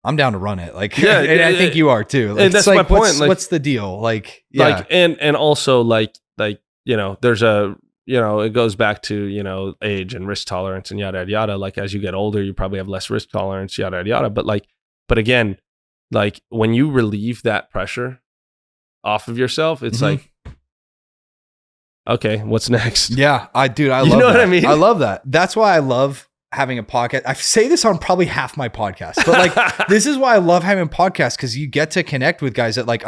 I'm down to run it. Like, and I think you are too. Like, and that's my point. What's the deal? Like, and also like, there's it goes back to, age and risk tolerance and yada, yada, yada. Like as you get older, you probably have less risk tolerance, yada, yada, yada. But again, like when you relieve that pressure off of yourself, it's like, okay, what's next? Yeah, I love that. You know what I mean? I love that. That's why I love having a podcast. I say this on probably half my podcast, but like, this is why I love having a podcast because you get to connect with guys that like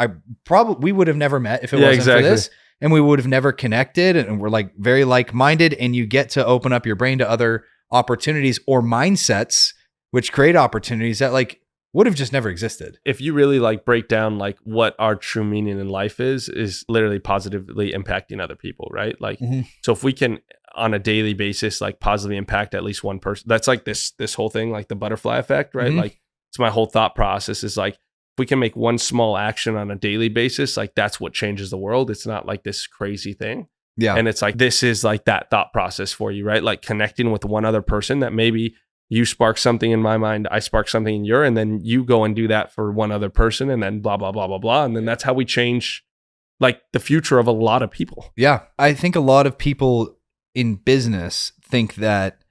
we would have never met if it wasn't for this. And we would have never connected and we're like very like-minded and you get to open up your brain to other opportunities or mindsets, which create opportunities that like would have just never existed. If you really like break down like what our true meaning in life is literally positively impacting other people, right? Like, so if we can on a daily basis, like positively impact at least one person, that's like this whole thing, like the butterfly effect, right? Like it's my whole thought process is like, if we can make one small action on a daily basis, like that's what changes the world. It's not like this crazy thing. Yeah. And it's like, this is like that thought process for you, right? Like connecting with one other person that maybe you spark something in my mind, I spark something in your, and then you go and do that for one other person and then blah, blah, blah, blah, blah. And then that's how we change like the future of a lot of people. Yeah. I think a lot of people in business think that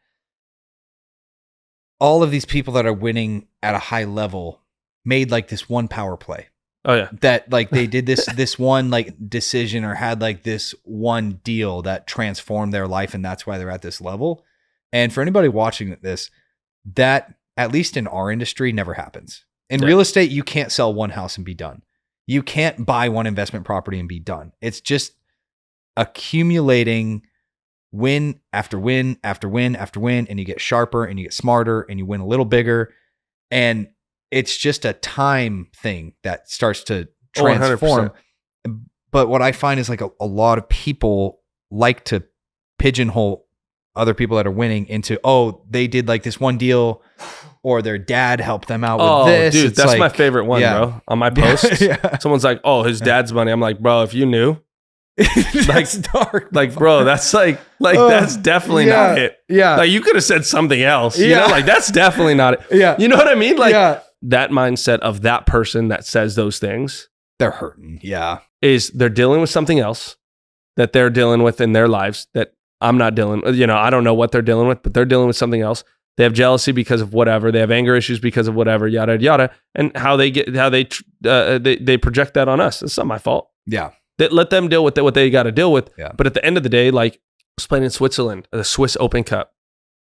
all of these people that are winning at a high level made like this one power play. Oh yeah. That like they did this one like decision or had like this one deal that transformed their life and that's why they're at this level. And for anybody watching this, that at least in our industry never happens. In real estate, you can't sell one house and be done. you can't buy one investment property and be done. It's just accumulating win after win after win after win, and you get sharper and you get smarter and you win a little bigger. And it's just a time thing that starts to transform. 100%. But what I find is like a lot of people like to pigeonhole other people that are winning into, oh, they did like this one deal, or their dad helped them out with this. Dude, it's that's like, my favorite one, bro. On my posts, someone's like, oh, his dad's money. I'm like, bro, if you knew. That's dark. Like, bro, that's like that's definitely not it. Yeah. Like, you could have said something else. You know, like, that's definitely not it. Yeah. You know what I mean? Like, that mindset of that person that says those things, they're hurting. Yeah. Is they're dealing with something else that they're dealing with in their lives that I'm not dealing with. You know, I don't know what they're dealing with, but they're dealing with something else. They have jealousy because of whatever. They have anger issues because of whatever, yada, yada. And how they project that on us. It's not my fault. Yeah. Let them deal with what they got to deal with. Yeah. But at the end of the day, like, I was playing in Switzerland, the Swiss Open Cup,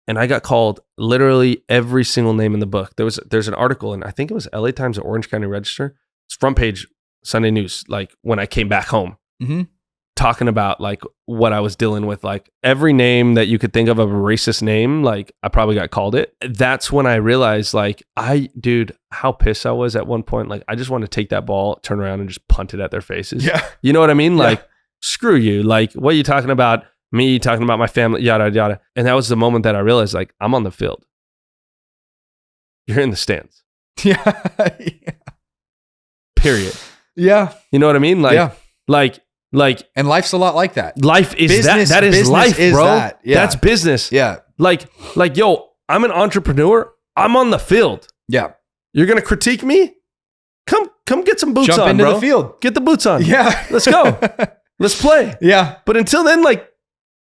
and I got called literally every single name in the book. There's an article, and I think it was LA Times or Orange County Register. It's front page Sunday News, like when I came back home, talking about like what I was dealing with, like every name that you could think of a racist name, like I probably got called it. That's when I realized, like, dude, how pissed I was at one point. Like, I just want to take that ball, turn around and just punt it at their faces. Yeah. You know what I mean? Like, screw you. Like, what are you talking about? Me talking about my family, yada, yada. And that was the moment that I realized, like, I'm on the field. You're in the stands. Yeah. Period. Yeah. You know what I mean? Like, like, and life's a lot like that. Life is business, that is life, bro. That. Yeah. That's business. Yeah. Like, yo, I'm an entrepreneur. I'm on the field. Yeah. You're going to critique me? Come get some boots Jump on, into bro. the field. Get the boots on. Yeah. Let's go. Let's play. Yeah. But until then, like,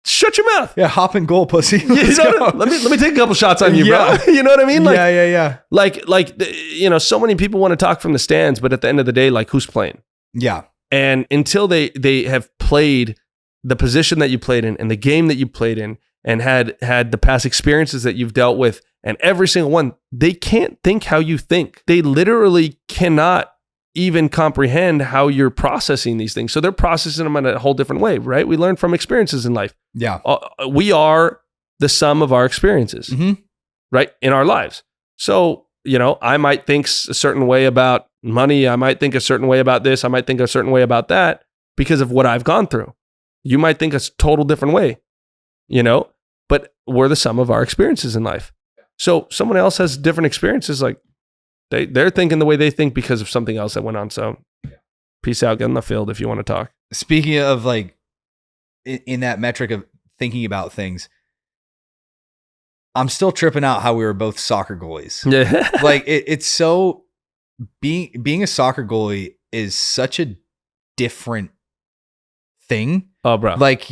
shut your mouth. Yeah. Hop in goal, pussy. Let me take a couple shots on you, bro. You know what I mean? Like, yeah. Like, you know, so many people want to talk from the stands, but at the end of the day, like, who's playing? Yeah. And until they have played the position that you played in and the game that you played in and had the past experiences that you've dealt with, and every single one, they can't think how you think. They literally cannot even comprehend how you're processing these things. So they're processing them in a whole different way, right? We learn from experiences in life. Yeah. We are the sum of our experiences, right? In our lives. So, you know, I might think a certain way about money. I might think a certain way about this. I might think a certain way about that because of what I've gone through. You might think a total different way, you know, but we're the sum of our experiences in life. So someone else has different experiences. Like they're thinking the way they think because of something else that went on. So peace out, get in the field if you want to talk. Speaking of like in that metric of thinking about things, I'm still tripping out how we were both soccer goalies. Yeah. Like it's so being a soccer goalie is such a different thing. Oh, bro. Like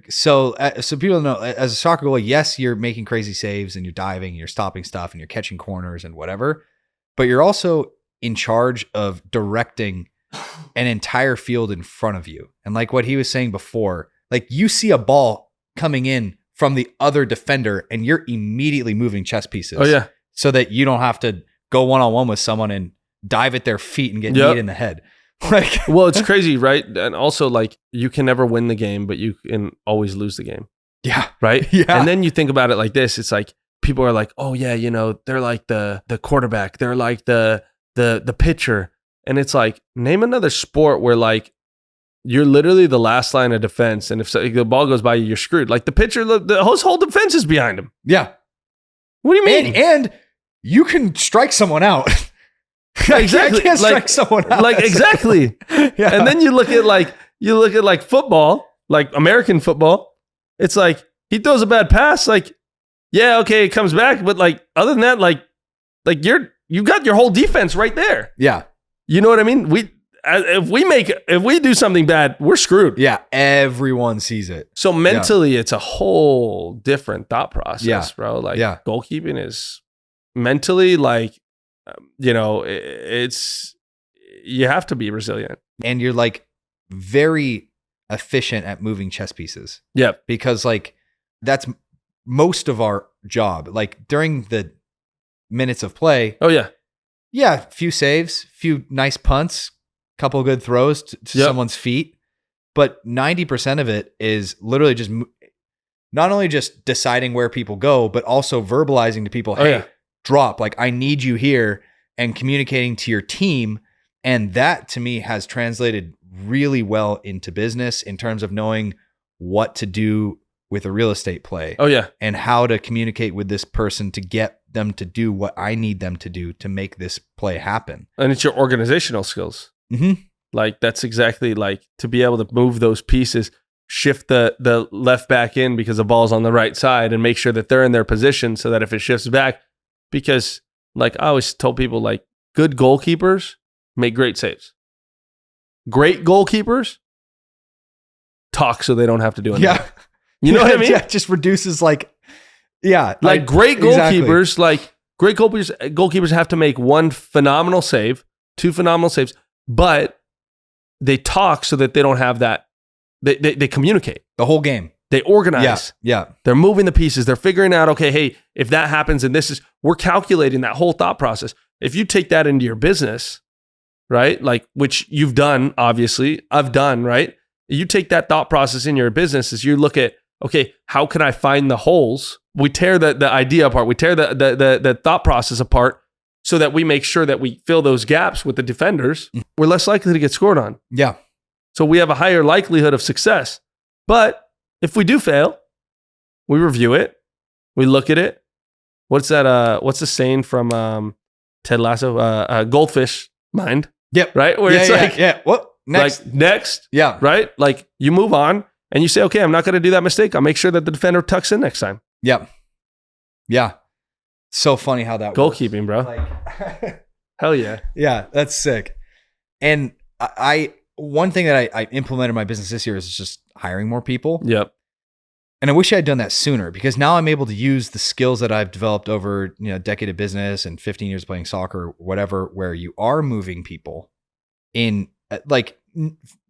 so people know, as a soccer goalie, yes, you're making crazy saves and you're diving and you're stopping stuff and you're catching corners and whatever, but you're also in charge of directing an entire field in front of you. And like what he was saying before, like you see a ball coming in from the other defender and you're immediately moving chess pieces. Oh yeah. So that you don't have to go one-on-one with someone and dive at their feet and get kneed in the head. Like, well, it's crazy, right? And also, like, you can never win the game, but you can always lose the game. Yeah. Right? Yeah. And then you think about it like this. It's like people are like, oh yeah, you know, they're like the quarterback, they're like the pitcher. And it's like, name another sport where like you're literally the last line of defense, and if the ball goes by you, you're screwed. Like the pitcher, the whole defense is behind him. Yeah. What do you mean? And you can strike someone out. Exactly. I can't strike someone out. Like exactly. Yeah. And then you look at like football, like American football. It's like he throws a bad pass, like, yeah, okay, it comes back, but like other than that, like you've got your whole defense right there. Yeah. You know what I mean? If we do something bad, we're screwed. Yeah, everyone sees it. So mentally, it's a whole different thought process, bro. Like goalkeeping is mentally like, you know, you have to be resilient. And you're like very efficient at moving chess pieces. Yeah. Because like that's most of our job. Like during the minutes of play. Oh yeah. Yeah. Few saves, few nice punts, couple good throws to someone's feet, but 90% of it is literally just not only just deciding where people go, but also verbalizing to people, hey, drop, like I need you here, and communicating to your team. And that to me has translated really well into business in terms of knowing what to do with a real estate play. And how to communicate with this person to get them to do what I need them to do to make this play happen. And it's your organizational skills. Like that's exactly like to be able to move those pieces, shift the left back in because the ball's on the right side, and make sure that they're in their position so that if it shifts back, because like I always told people, like good goalkeepers make great saves. Great goalkeepers talk so they don't have to do anything. You know what I mean? Yeah, it just reduces like great goalkeepers, like great goalkeepers have to make one phenomenal save, two phenomenal saves, but they talk so that they don't have that. They communicate the whole game. They organize. Yeah. They're moving the pieces. They're figuring out, okay, hey, if that happens and we're calculating that whole thought process. If you take that into your business, right? Like, which you've done, obviously, I've done, right? You take that thought process in your business as you look at, okay, how can I find the holes? We tear the idea apart. We tear the thought process apart so that we make sure that we fill those gaps with the defenders. We're less likely to get scored on. Yeah. So we have a higher likelihood of success. But if we do fail, we review it. We look at it. What's that? What's the saying from Ted Lasso? Goldfish mind. Yep. Right? Where it's what? Next. Like next. Yeah. Right? Like you move on and you say, okay, I'm not going to do that mistake. I'll make sure that the defender tucks in next time. Yep. Yeah. So funny how that goalkeeping, bro. Like, hell yeah. Yeah, that's sick. And one thing that I implemented in my business this year is just hiring more people. Yep. And I wish I had done that sooner, because now I'm able to use the skills that I've developed over, a decade of business and 15 years playing soccer, whatever, where you are moving people in, like,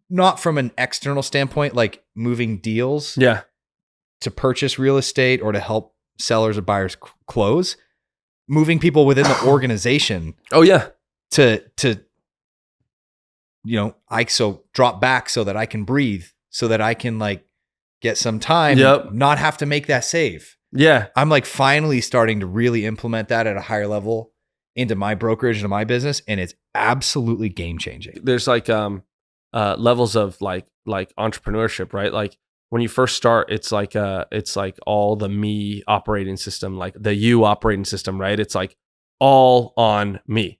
not from an external standpoint, like moving deals to purchase real estate or to help sellers or buyers close, moving people within the organization. To drop back so that I can breathe, so that I can like get some time, not have to make that save. Yeah. I'm like finally starting to really implement that at a higher level into my brokerage, into my business. And it's absolutely game changing. There's like levels of like entrepreneurship, right? Like when you first start, it's like all the me operating system, like the you operating system, right? It's like all on me.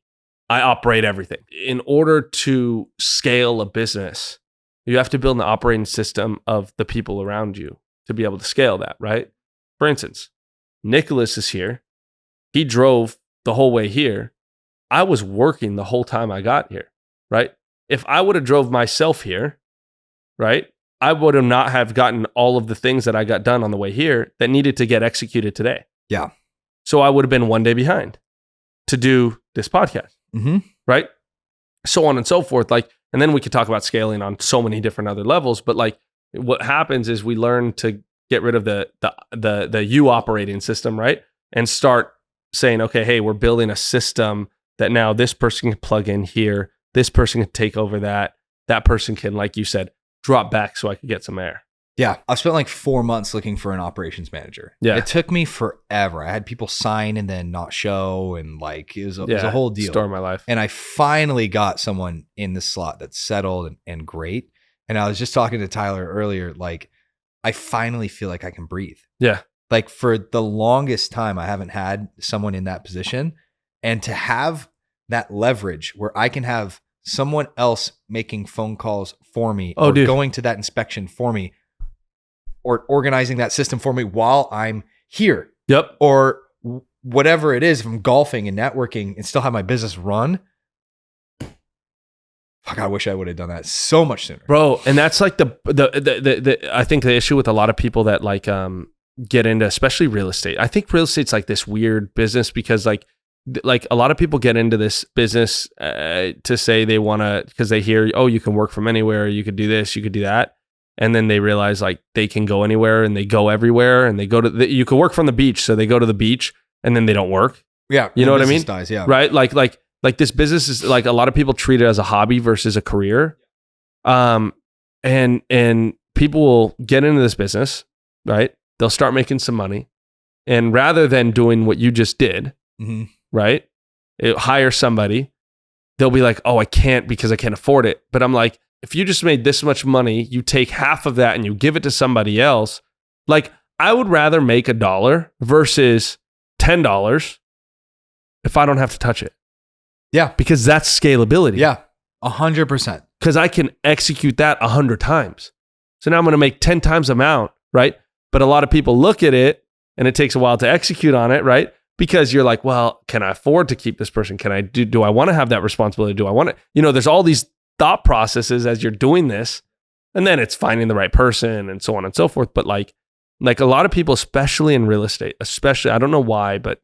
I operate everything. In order to scale a business, you have to build an operating system of the people around you to be able to scale that, right? For instance, Nicholas is here. He drove the whole way here. I was working the whole time I got here, right? If I would have drove myself here, right, I would have not have gotten all of the things that I got done on the way here that needed to get executed today. Yeah. So I would have been one day behind to do this podcast. Right? So on and so forth. Like, and then we could talk about scaling on so many different other levels. But like what happens is we learn to get rid of the you operating system, right? And start saying, okay, hey, we're building a system that now this person can plug in here. This person can take over that. That person can, like you said, drop back so I could get some air. Yeah. I've spent like 4 months looking for an operations manager. Yeah. It took me forever. I had people sign and then not show. And like, it was a whole deal. Story of my life. And I finally got someone in the slot that's settled and great. And I was just talking to Tyler earlier, like, I finally feel like I can breathe. Yeah. Like for the longest time, I haven't had someone in that position. And to have that leverage where I can have someone else making phone calls for me or going to that inspection for me, or organizing that system for me while I'm here. Yep. Or whatever it is, if I'm golfing and networking and still have my business run. Fuck, I wish I would have done that so much sooner. Bro, and that's like the I think the issue with a lot of people that like get into, especially real estate. I think real estate's like this weird business because like a lot of people get into this business to say they want to, because they hear, oh, you can work from anywhere, you could do this, you could do that. And then they realize like they can go anywhere and they go everywhere and they go to, you can work from the beach. So they go to the beach and then they don't work. Yeah. You know what I mean? Dies, yeah. Right. Like Like this business is like a lot of people treat it as a hobby versus a career. And people will get into this business, right? They'll start making some money. And rather than doing what you just did, right? Hire somebody, they'll be like, oh, I can't because I can't afford it. But I'm like, if you just made this much money, you take half of that and you give it to somebody else. Like, I would rather make $1 versus $10 if I don't have to touch it. Yeah. Because that's scalability. Yeah. 100%. Because I can execute that 100 times. So now I'm going to make 10 times amount, right? But a lot of people look at it and it takes a while to execute on it, right? Because you're like, well, can I afford to keep this person? Can I do I want to have that responsibility? Do I want to, there's all these thought processes as you're doing this. And then it's finding the right person and so on and so forth. But like a lot of people, especially in real estate, I don't know why, but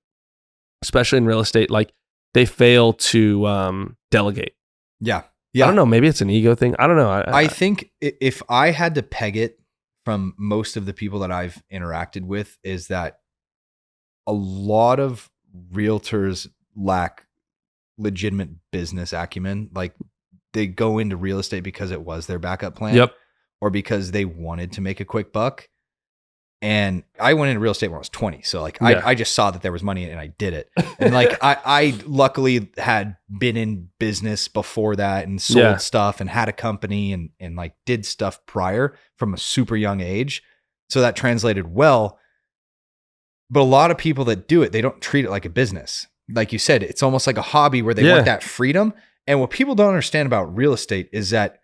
especially in real estate, like they fail to delegate. Yeah. I don't know. Maybe it's an ego thing. I don't know. I think if I had to peg it from most of the people that I've interacted with, is that a lot of realtors lack legitimate business acumen. Like they go into real estate because it was their backup plan, or because they wanted to make a quick buck. And I went into real estate when I was 20. So like I just saw that there was money and I did it. And like I luckily had been in business before that and sold stuff and had a company and like did stuff prior from a super young age. So that translated well. But a lot of people that do it, they don't treat it like a business. Like you said, it's almost like a hobby where they want that freedom. And what people don't understand about real estate is that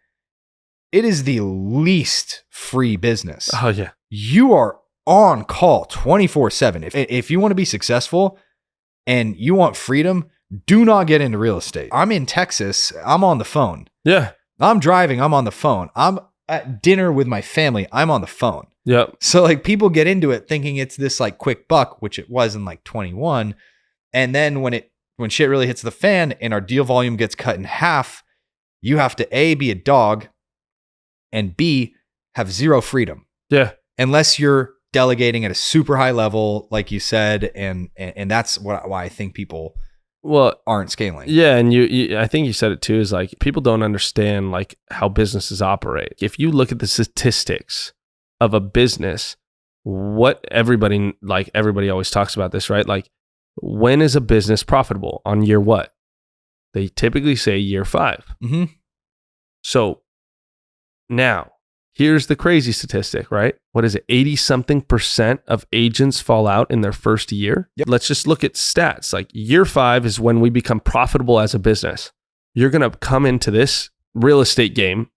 it is the least free business. Oh yeah. You are on call 24/7. If you want to be successful and you want freedom, do not get into real estate. I'm in Texas. I'm on the phone. Yeah. I'm driving. I'm on the phone. I'm at dinner with my family. I'm on the phone. Yep. So like people get into it thinking it's this like quick buck, which it was in like 21. And then when shit really hits the fan and our deal volume gets cut in half, you have to A, be a dog, and B, have zero freedom. Yeah. Unless you're delegating at a super high level, like you said, and that's why I think people aren't scaling. Yeah, and you I think you said it too, is like people don't understand like how businesses operate. If you look at the statistics of a business, what everybody always talks about this, right? Like, when is a business profitable? On year what? They typically say year 5. Mm-hmm. So now, here's the crazy statistic, right? What is it? 80-something% of agents fall out in their first year. Yep. Let's just look at stats. Like year 5 is when we become profitable as a business. You're going to come into this real estate game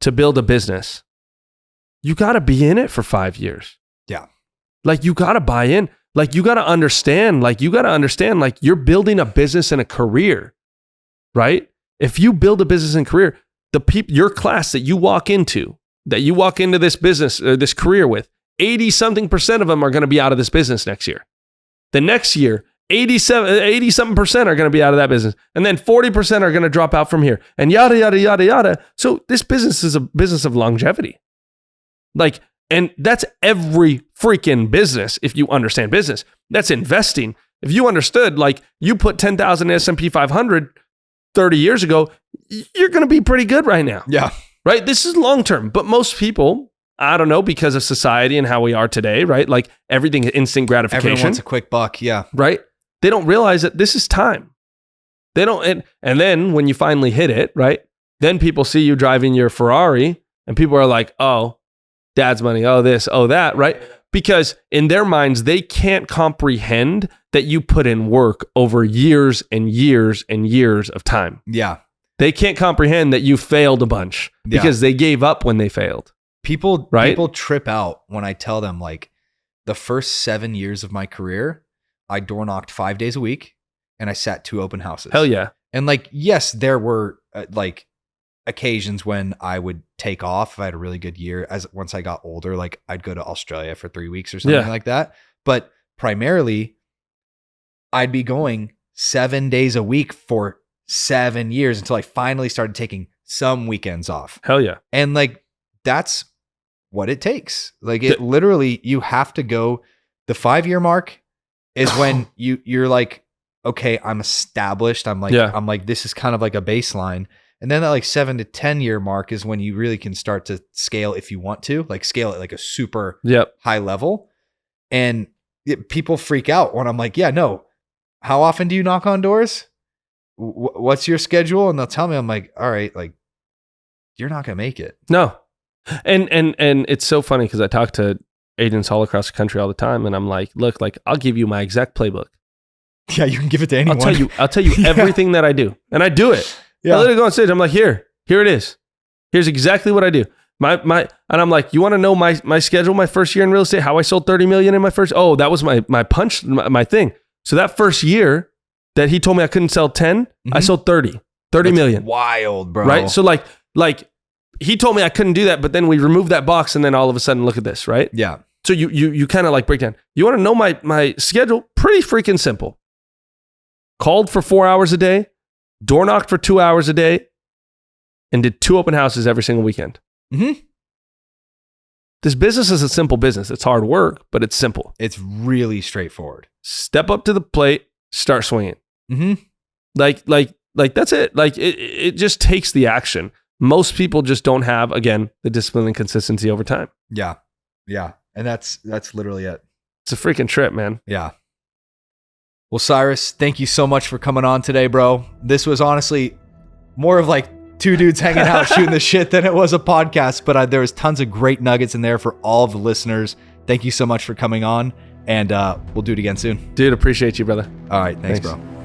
to build a business. You got to be in it for 5 years. Yeah. Like you got to buy in. Like you got to understand, like you're building a business and a career, right? If you build a business and career, your class that you walk into this business or this career with, 80-something% of them are going to be out of this business next year. The next year, 80-something% are going to be out of that business. And then 40% are going to drop out from here and yada, yada, yada, yada. So this business is a business of longevity. Like, and that's every freaking business. If you understand business, that's investing. If you understood, like you put 10,000 in S&P 500 30 years ago, you're going to be pretty good right now. Yeah. Right? This is long-term, but most people, I don't know, because of society and how we are today, right? Like everything is instant gratification. Everyone wants a quick buck. Yeah. Right? They don't realize that this is time. They don't. And then when you finally hit it, right? Then people see you driving your Ferrari and people are like, oh, dad's money, oh, this, oh, that, right? Because in their minds, they can't comprehend that you put in work over years and years and years of time. Yeah. They can't comprehend that you failed a bunch because they gave up when they failed. People trip out when I tell them like the first 7 years of my career, I door knocked 5 days a week and I sat 2 open houses. Hell yeah. And like, yes, there were like occasions when I would take off if I had a really good year. Once I got older, like I'd go to Australia for 3 weeks or something like that. But primarily I'd be going 7 days a week for 7 years until I finally started taking some weekends off. Hell yeah. And like, that's what it takes. Like it literally, you have to go, the 5-year mark is when you're like, okay, I'm established. I'm like, this is kind of like a baseline. And then that like 7 to 10 year mark is when you really can start to scale if you want to, like scale at like a super high level. And people freak out when I'm like, yeah, no. How often do you knock on doors? What's your schedule? And they'll tell me, I'm like, all right, like you're not going to make it. No. And it's so funny because I talk to agents all across the country all the time. And I'm like, look, like I'll give you my exact playbook. Yeah. You can give it to anyone. I'll tell you everything that I do. And I do it. Yeah. I literally go on stage. I'm like, here it is. Here's exactly what I do. And I'm like, you want to know my schedule, my first year in real estate, how I sold 30 million in my first, that was my punch, my thing. So that first year that he told me I couldn't sell 10, I sold 30 million. Wild, bro. Right. So like he told me I couldn't do that, but then we removed that box and then all of a sudden look at this, right? Yeah. So you kind of like break down. You want to know my schedule? Pretty freaking simple. Called for 4 hours a day. Door knocked for 2 hours a day and did 2 open houses every single weekend. Mm-hmm. This business is a simple business. It's hard work, but it's simple. It's really straightforward. Step up to the plate, start swinging. Mm-hmm. Like that's it. Like it just takes the action. Most people just don't have, again, the discipline and consistency over time. Yeah. Yeah. And that's literally it. It's a freaking trip, man. Yeah. Well, Cyrus, thank you so much for coming on today, bro. This was honestly more of like 2 dudes hanging out shooting the shit than it was a podcast, but there was tons of great nuggets in there for all of the listeners. Thank you so much for coming on, and we'll do it again soon. Dude, appreciate you, brother. All right. Thanks. Bro.